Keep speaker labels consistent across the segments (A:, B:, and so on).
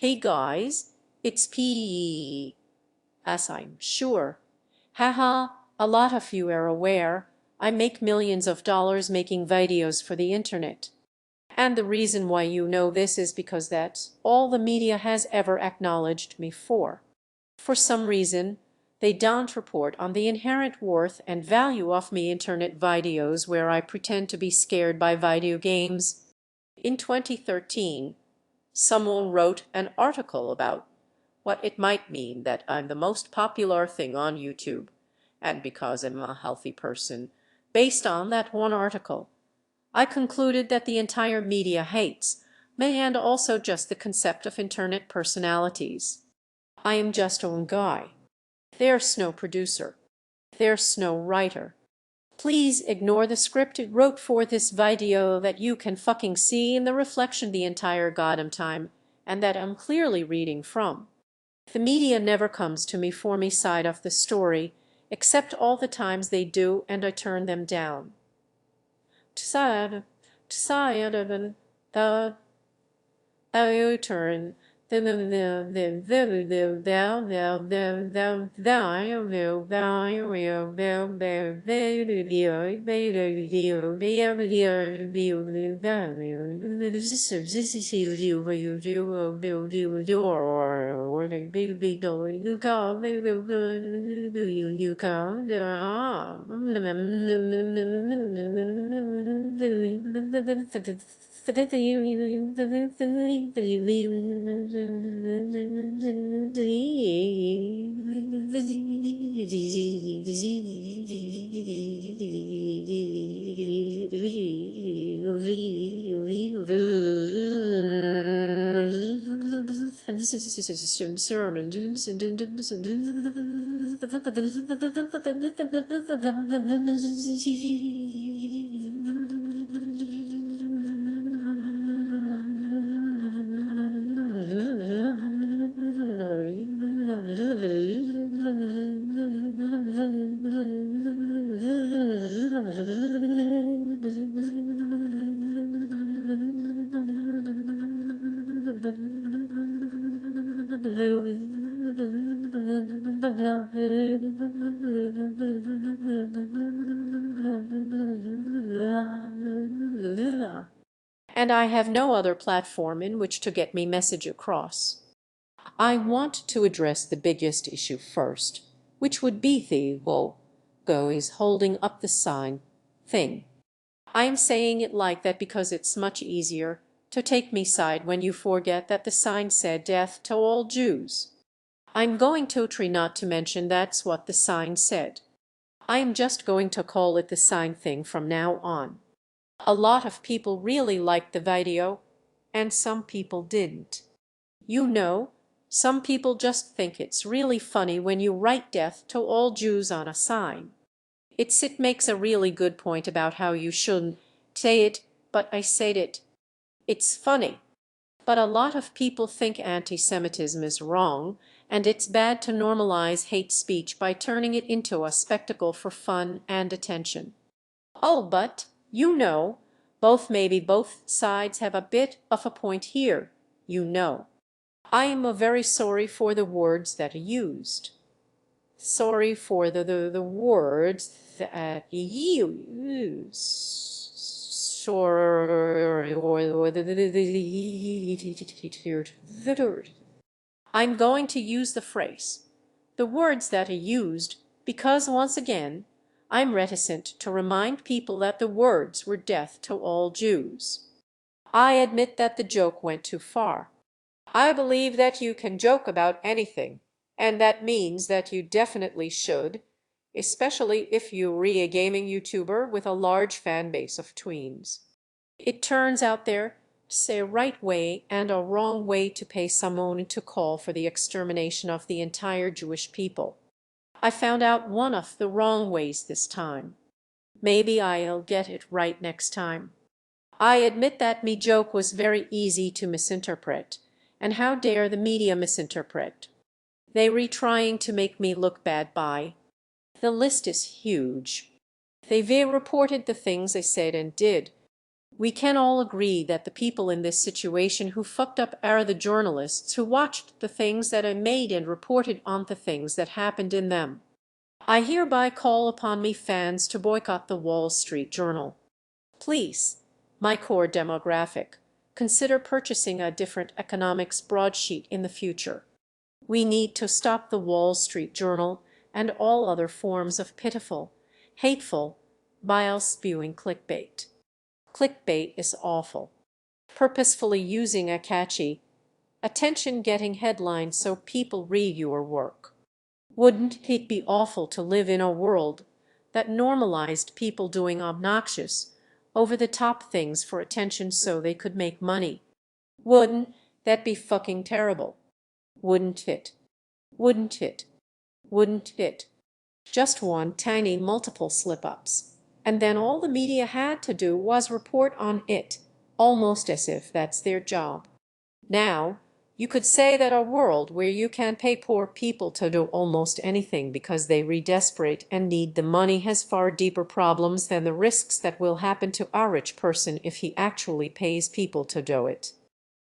A: Hey guys, it's P. As I'm sure. Haha, a lot of you are aware, I make millions of dollars making videos for the internet. And the reason why you know this is because that's all the media has ever acknowledged me for. For some reason, they don't report on the inherent worth and value of me internet videos where I pretend to be scared by video games. In 2013, someone wrote an article about what it might mean that I'm the most popular thing on YouTube, and because I'm a healthy person, based on that one article, I concluded that the entire media hates me and also just the concept of internet personalities. I am just one guy. There's no producer. There's no writer. Please ignore the script it wrote for this video that you can fucking see in the reflection the entire goddamn time, and that I'm clearly reading from. The media never comes to me for me side of the story, except all the times they do and I turn them down. To side of the turn and I have no other platform in which to get me message across. I want to address the biggest issue first, which would be the go is holding up the sign thing. I am saying it like that because it's much easier to take me side when you forget that the sign said death to all Jews. I'm going to try not to mention that's what the sign said. I am just going to call it the sign thing from now on. A lot of people really liked the video, and some people didn't. You know, some people just think it's really funny when you write death to all Jews on a sign. It makes a really good point about how you shouldn't say it, but I said it. It's funny. But a lot of people think anti-Semitism is wrong, and it's bad to normalize hate speech by turning it into a spectacle for fun and attention. Oh, but, you know, maybe both sides have a bit of a point here, you know. I am very sorry for the words that are used. Sorry for the words that you use. Sorry. I'm going to use the phrase, the words that are used, because once again, I'm reticent to remind people that the words were death to all Jews. I admit that the joke went too far. I believe that you can joke about anything, and that means that you definitely should, especially if you're a gaming YouTuber with a large fan base of tweens. It turns out there's a right way and a wrong way to pay someone to call for the extermination of the entire Jewish people. I found out one of the wrong ways this time. Maybe I'll get it right next time. I admit that me joke was very easy to misinterpret, and how dare the media misinterpret. They trying to make me look bad by. The list is huge. They reported the things I said and did, We can all agree that the people in this situation who fucked up are the journalists who watched the things that I made and reported on the things that happened in them. I hereby call upon me fans to boycott the Wall Street Journal. Please, my core demographic, consider purchasing a different economics broadsheet in the future. We need to stop the Wall Street Journal and all other forms of pitiful, hateful, bile-spewing clickbait. Clickbait is awful. Purposefully using a catchy, attention-getting headline so people read your work. Wouldn't it be awful to live in a world that normalized people doing obnoxious, over-the-top things for attention so they could make money? Wouldn't that be fucking terrible? Wouldn't it? Wouldn't it? Wouldn't it? Just one tiny multiple slip-ups. And then all the media had to do was report on it, almost as if that's their job. Now, you could say that a world where you can pay poor people to do almost anything because they are desperate and need the money has far deeper problems than the risks that will happen to a rich person if he actually pays people to do it.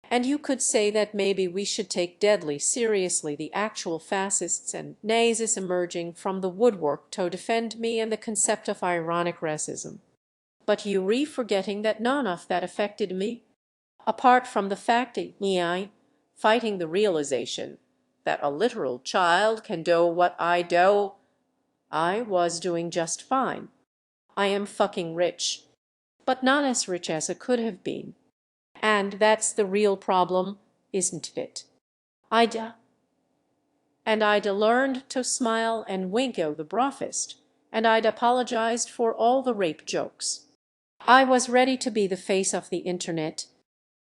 A: And you could say that maybe we should take deadly seriously the actual fascists and Nazis emerging from the woodwork to defend me and the concept of ironic racism. But you forgetting that none of that affected me, apart from the fact that I fighting the realization that a literal child can do what I do. I was doing just fine. I am fucking rich, but not as rich as I could have been. And that's the real problem, isn't it? I'd learned to smile and wink o' the brothest, and I'd apologized for all the rape jokes. I was ready to be the face of the internet,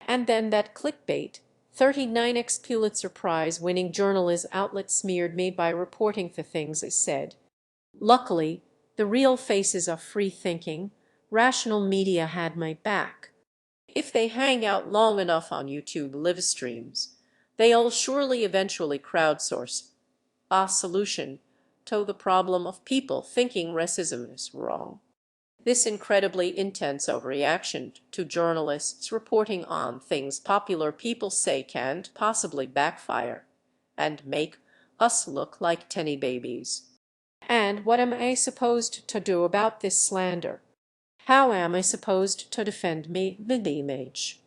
A: and then that clickbait, 39x Pulitzer Prize winning journalist outlet smeared me by reporting the things I said. Luckily, the real faces of free thinking, rational media had my back. If they hang out long enough on YouTube live streams, they'll surely eventually crowdsource a solution to the problem of people thinking racism is wrong. This incredibly intense overreaction to journalists reporting on things popular people say can't possibly backfire and make us look like tiny babies. And what am I supposed to do about this slander? How am I supposed to defend the image?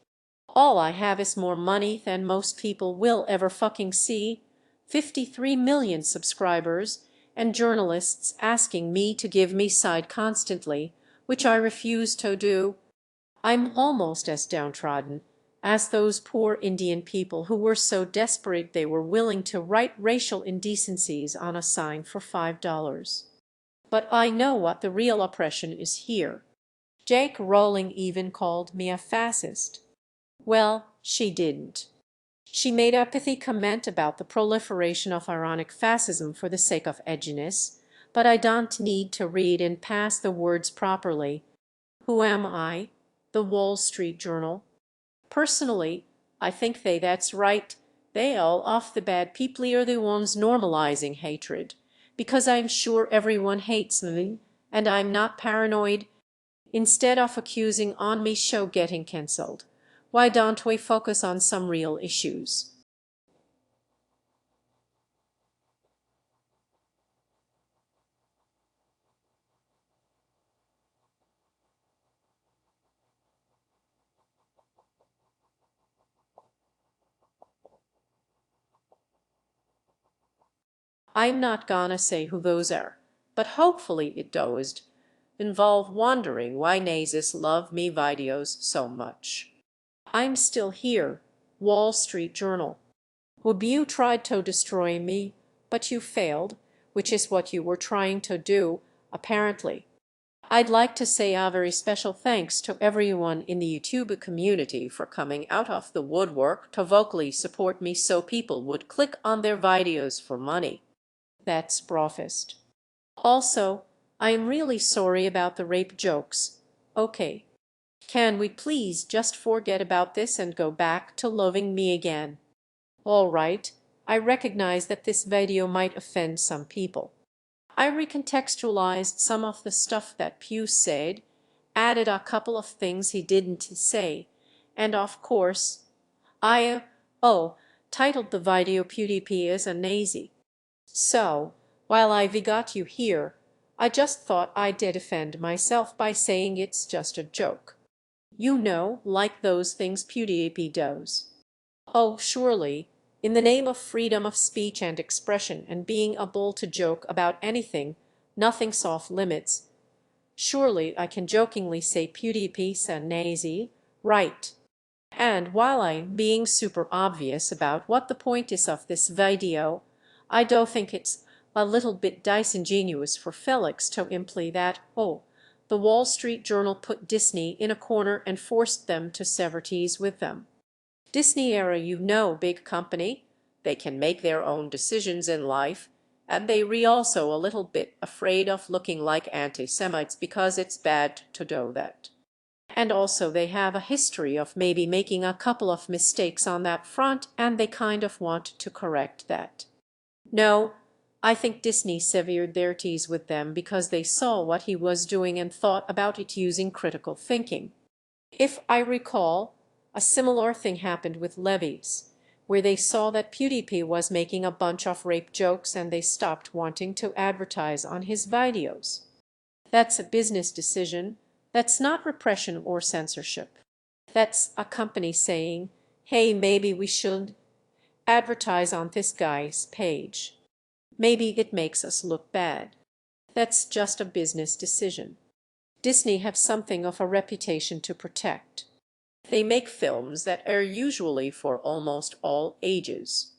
A: All I have is more money than most people will ever fucking see, 53 million subscribers, and journalists asking me to give me side constantly, which I refuse to do. I'm almost as downtrodden as those poor Indian people who were so desperate they were willing to write racial indecencies on a sign for $5. But I know what the real oppression is here. J.K. Rowling even called me a fascist. Well, she didn't. She made a pithy comment about the proliferation of ironic fascism for the sake of edginess, but I don't need to read and pass the words properly. Who am I? The Wall Street Journal? Personally, I think that's right. They all off the bad people are the ones normalizing hatred, because I'm sure everyone hates me, and I'm not paranoid. Instead of accusing on me show getting cancelled, why don't we focus on some real issues? I'm not gonna say who those are, but hopefully it does involve wondering why Nazis love me videos so much. I'm still here, Wall Street Journal. You tried to destroy me, but you failed, which is what you were trying to do, apparently. I'd like to say a very special thanks to everyone in the YouTube community for coming out of the woodwork to vocally support me so people would click on their videos for money. That's broadest. Also, I'm really sorry about the rape jokes. Okay. Can we please just forget about this and go back to loving me again? All right, I recognize that this video might offend some people. I recontextualized some of the stuff that Pew said, added a couple of things he didn't say, and of course I titled the video PewDiePie is a Nazi. So, while I've got you here, I just thought I'd defend myself by saying it's just a joke. You know, like those things PewDiePie does. Oh, surely, in the name of freedom of speech and expression and being able to joke about anything, nothing's off limits, surely I can jokingly say PewDiePie's a Nazi, right? And while I'm being super obvious about what the point is of this video, I do think it's a little bit disingenuous for Felix to imply that, oh, the Wall Street Journal put Disney in a corner and forced them to sever ties with them. Disney era, you know, big company. They can make their own decisions in life, and they also a little bit afraid of looking like anti-Semites because it's bad to do that. And also they have a history of maybe making a couple of mistakes on that front, and they kind of want to correct that. No, I think Disney severed their ties with them because they saw what he was doing and thought about it using critical thinking. If I recall, a similar thing happened with Levi's, where they saw that PewDiePie was making a bunch of rape jokes and they stopped wanting to advertise on his videos. That's a business decision. That's not repression or censorship. That's a company saying, hey, maybe we should advertise on this guy's page. Maybe it makes us look bad. That's just a business decision. Disney have something of a reputation to protect. They make films that are usually for almost all ages.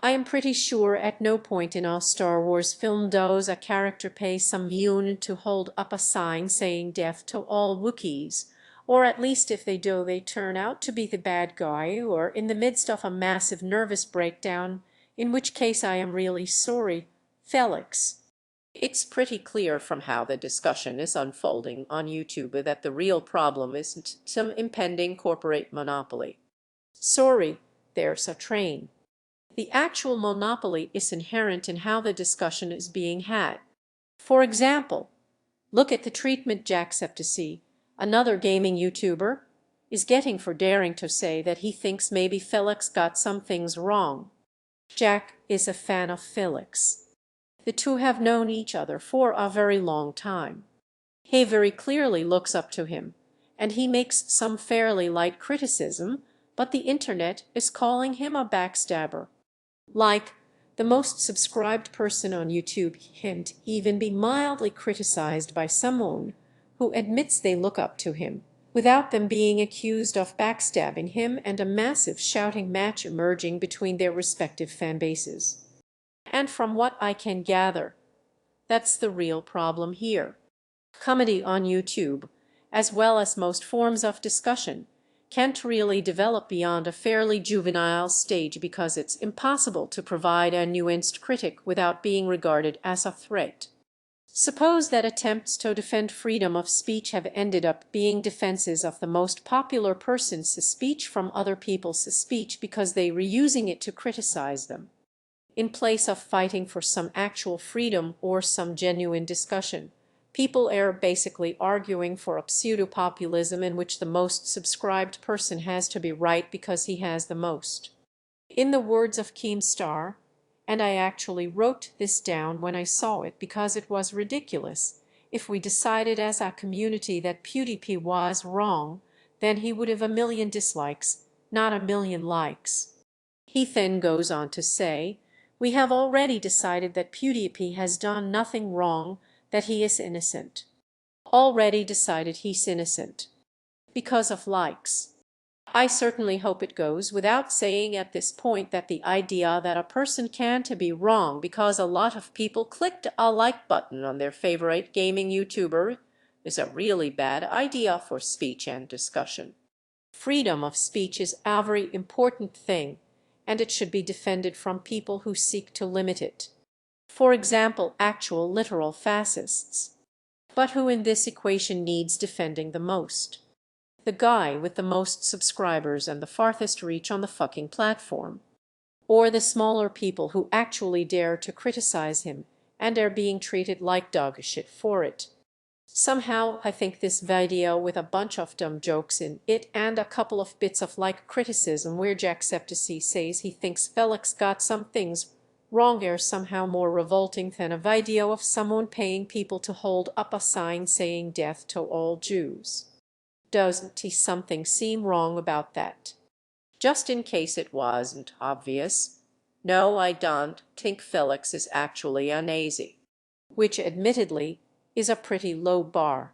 A: I am pretty sure at no point in a Star Wars film does a character pay some view to hold up a sign saying death to all Wookiees, or at least if they do, they turn out to be the bad guy or in the midst of a massive nervous breakdown, in which case I am really sorry, Felix. It's pretty clear from how the discussion is unfolding on YouTube that the real problem isn't some impending corporate monopoly. Sorry, there's a train. The actual monopoly is inherent in how the discussion is being had. For example, look at the treatment GjNILjFters, another gaming YouTuber, is getting for daring to say that he thinks maybe Felix got some things wrong. Jack is a fan of Felix. The two have known each other for a very long time. He very clearly looks up to him, and he makes some fairly light criticism, but the internet is calling him a backstabber. Like, the most subscribed person on YouTube can't even be mildly criticized by someone who admits they look up to him, without them being accused of backstabbing him and a massive shouting match emerging between their respective fan bases. And from what I can gather, that's the real problem here. Comedy on YouTube, as well as most forms of discussion, can't really develop beyond a fairly juvenile stage because it's impossible to provide a nuanced critic without being regarded as a threat. Suppose that attempts to defend freedom of speech have ended up being defenses of the most popular person's speech from other people's speech because they were using it to criticize them, in place of fighting for some actual freedom or some genuine discussion. People are basically arguing for a pseudo-populism in which the most subscribed person has to be right because he has the most. In the words of Keemstar, and I actually wrote this down when I saw it because it was ridiculous, if we decided as a community that PewDiePie was wrong, then he would have 1 million dislikes, not 1 million likes. He then goes on to say, we have already decided that PewDiePie has done nothing wrong, that he is innocent. Already decided he's innocent. Because of likes. I certainly hope it goes without saying at this point that the idea that a person can't be wrong because a lot of people clicked a like button on their favorite gaming YouTuber is a really bad idea for speech and discussion. Freedom of speech is a very important thing, and it should be defended from people who seek to limit it. For example, actual literal fascists. But who in this equation needs defending the most? The guy with the most subscribers and the farthest reach on the fucking platform? Or the smaller people who actually dare to criticize him and are being treated like dog shit for it? Somehow I think this video with a bunch of dumb jokes in it and a couple of bits of like criticism where GjNILjFters says he thinks Felix got some things wrong are somehow more revolting than a video of someone paying people to hold up a sign saying death to all Jews. Doesn't he something seem wrong about that? Just in case it wasn't obvious, no, I don't think Felix is actually a Nazi, which admittedly is a pretty low bar.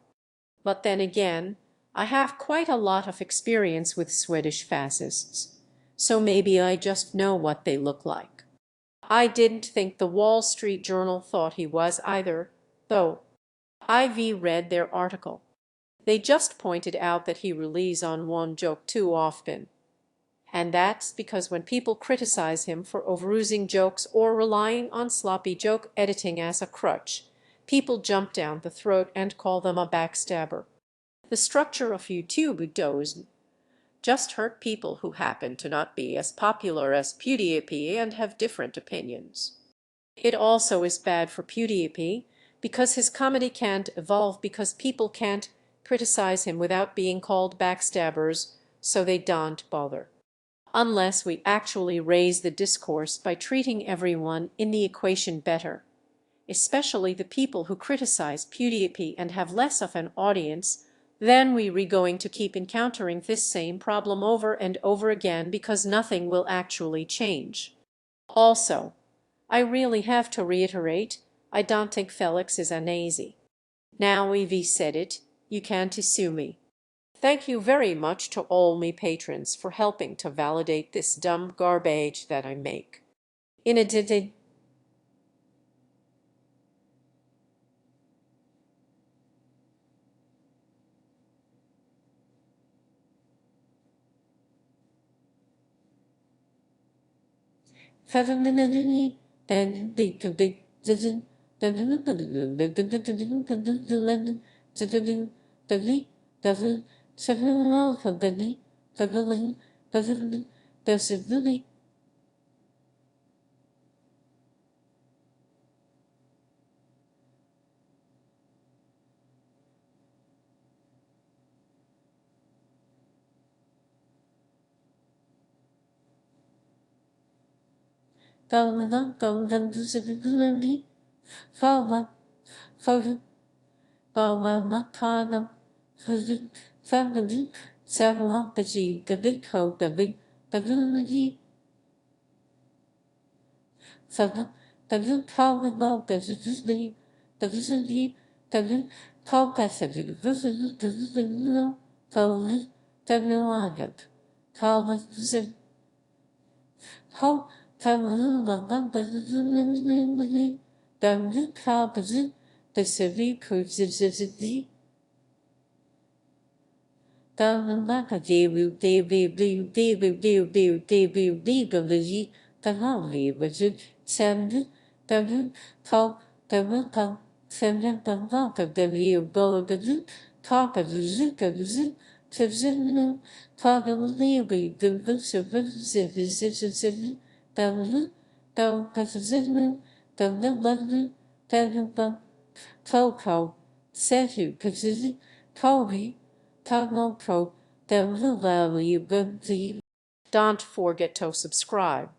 A: But then again, I have quite a lot of experience with Swedish fascists, so maybe I just know what they look like. I didn't think the Wall Street Journal thought he was either, though. I've read their article. They just pointed out that he relies on one joke too often. And that's because when people criticize him for overusing jokes or relying on sloppy joke editing as a crutch, people jump down the throat and call them a backstabber. The structure of YouTube doesn't just hurt people who happen to not be as popular as PewDiePie and have different opinions. It also is bad for PewDiePie because his comedy can't evolve because people can't criticize him without being called backstabbers, so they don't bother. Unless we actually raise the discourse by treating everyone in the equation better, especially the people who criticize PewDiePie and have less of an audience, then we're going to keep encountering this same problem over and over again because nothing will actually change. Also, I really have to reiterate, I don't think Felix is a Nazi. Now we've said it, you can't sue me. Thank you very much to all me patrons for helping to validate this dumb garbage that I make. In addition, don't forget to subscribe.